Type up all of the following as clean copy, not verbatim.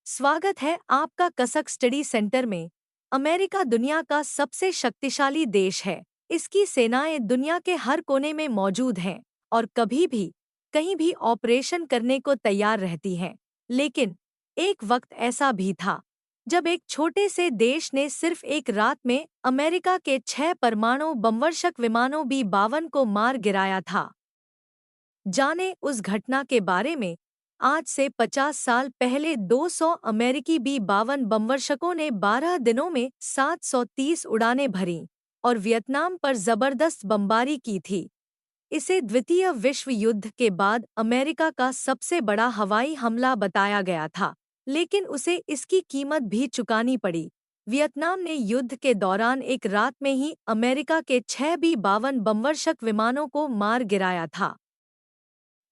स्वागत है आपका कसक स्टडी सेंटर में। अमेरिका दुनिया का सबसे शक्तिशाली देश है। इसकी सेनाएं दुनिया के हर कोने में मौजूद हैं और कभी भी कहीं भी ऑपरेशन करने को तैयार रहती हैं। लेकिन एक वक्त ऐसा भी था जब एक छोटे से देश ने सिर्फ एक रात में अमेरिका के 6 परमाणु बमवर्षक विमानों B-52 को मार गिराया था। जाने उस घटना के बारे में। आज से 50 साल पहले 200 अमेरिकी B-52 बमवर्षकों ने 12 दिनों में 730 उड़ानें भरीं और वियतनाम पर जबरदस्त बमबारी की थी। इसे द्वितीय विश्व युद्ध के बाद अमेरिका का सबसे बड़ा हवाई हमला बताया गया था, लेकिन उसे इसकी कीमत भी चुकानी पड़ी। वियतनाम ने युद्ध के दौरान एक रात में ही अमेरिका के 6 B-52 बमवर्षक विमानों को मार गिराया था।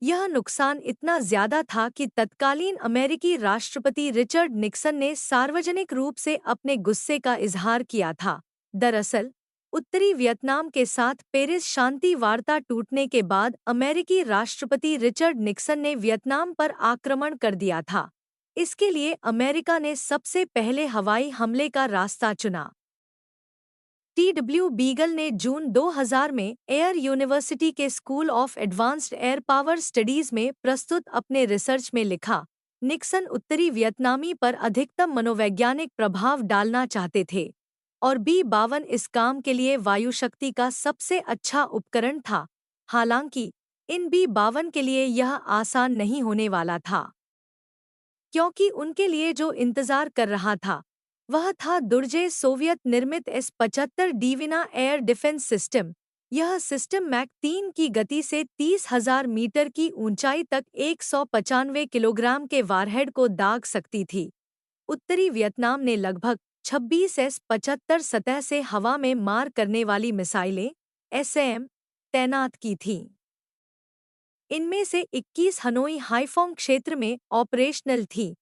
यह नुकसान इतना ज्यादा था कि तत्कालीन अमेरिकी राष्ट्रपति रिचर्ड निक्सन ने सार्वजनिक रूप से अपने गुस्से का इजहार किया था। दरअसल, उत्तरी वियतनाम के साथ पेरिस शांति वार्ता टूटने के बाद अमेरिकी राष्ट्रपति रिचर्ड निक्सन ने वियतनाम पर आक्रमण कर दिया था। इसके लिए अमेरिका ने सबसे पहले हवाई हमले का रास्ता चुना। TW बीगल ने जून 2000 में एयर यूनिवर्सिटी के school of advanced air power studies में प्रस्तुत अपने रिसर्च में लिखा, निक्सन उत्तरी वियतनामी पर अधिकतम मनोवैज्ञानिक प्रभाव डालना चाहते थे और B-52 इस काम के लिए वायुशक्ति का सबसे अच्छा उपकरण था। हालांकि इन B-52 के लिए यह आसान नहीं होने वाला था, क्योंकि उनके लिए जो इंतजार कर रहा था वह था दुर्जय सोवियत निर्मित S-75 डिविना एयर डिफेंस सिस्टम। यह सिस्टम मैक 3 की गति से 30,000 मीटर की ऊंचाई तक 195 किलोग्राम के वारहेड को दाग सकती थी। उत्तरी वियतनाम ने लगभग 26 S-75 सतह से हवा में मार करने वाली मिसाइलें SAM तैनात की थीं। इनमें से 21 हनोई हाइफोंग क्षेत्र में ऑपरेशनल थी।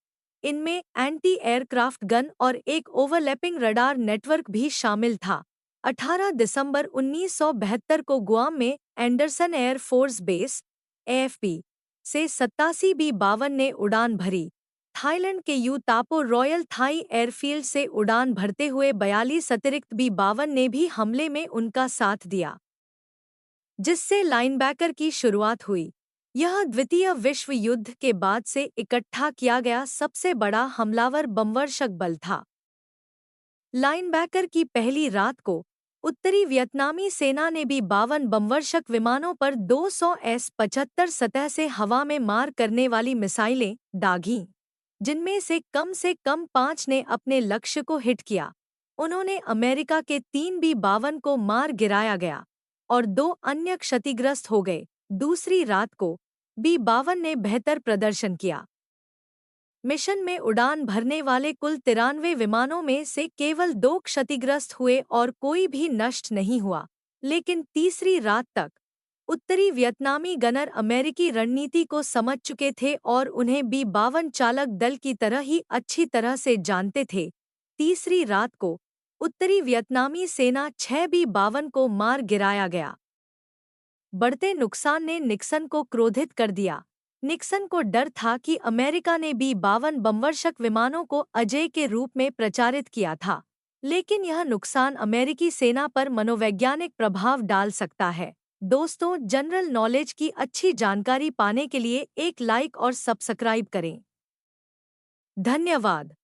इनमें एंटी एयरक्राफ्ट गन और एक ओवरलैपिंग रडार नेटवर्क भी शामिल था। 18 दिसंबर 1972 को गुआम में Anderson air force base AFB से 87 B-52 ने उड़ान भरी। थाईलैंड के you Tapo royal Thai airfield से उड़ान भरते हुए 42 अतिरिक्त B-52 ने भी हमले में उनका साथ दिया, जिससे लाइनबैकर की शुरुआत हुई। यह द्वितीय विश्व युद्ध के बाद से इकट्ठा किया गया सबसे बड़ा हमलावर बमवर्षक बल था। लाइनबैकर की पहली रात को उत्तरी वियतनामी सेना ने B-52 बमवर्षक विमानों पर 200 S-75 सतह से हवा में मार करने वाली मिसाइलें दागीं, जिनमें से कम 5 ने अपने लक्ष्य को हिट किया। उन्होंने अमेरिका के 3 B-52 को मार गिराया गया और 2 अन्य क्षतिग्रस्त हो गए। दूसरी रात को B-52 ने बेहतर प्रदर्शन किया। मिशन में उड़ान भरने वाले कुल 93 विमानों में से केवल 2 क्षतिग्रस्त हुए और कोई भी नष्ट नहीं हुआ। लेकिन तीसरी रात तक उत्तरी वियतनामी गनर अमेरिकी रणनीति को समझ चुके थे और उन्हें B-52 चालक दल की तरह ही अच्छी तरह से जानते थे। तीसरी रात को उत्तरी वियतनामी सेना 6 B-52 को मार गिराया गया। बढ़ते नुकसान ने निक्सन को क्रोधित कर दिया। निक्सन को डर था कि अमेरिका ने B-52 बमवर्षक विमानों को अजेय के रूप में प्रचारित किया था, लेकिन यह नुकसान अमेरिकी सेना पर मनोवैज्ञानिक प्रभाव डाल सकता है। दोस्तों, जनरल नॉलेज की अच्छी जानकारी पाने के लिए एक लाइक और सब्सक्राइब करें। धन्यवाद।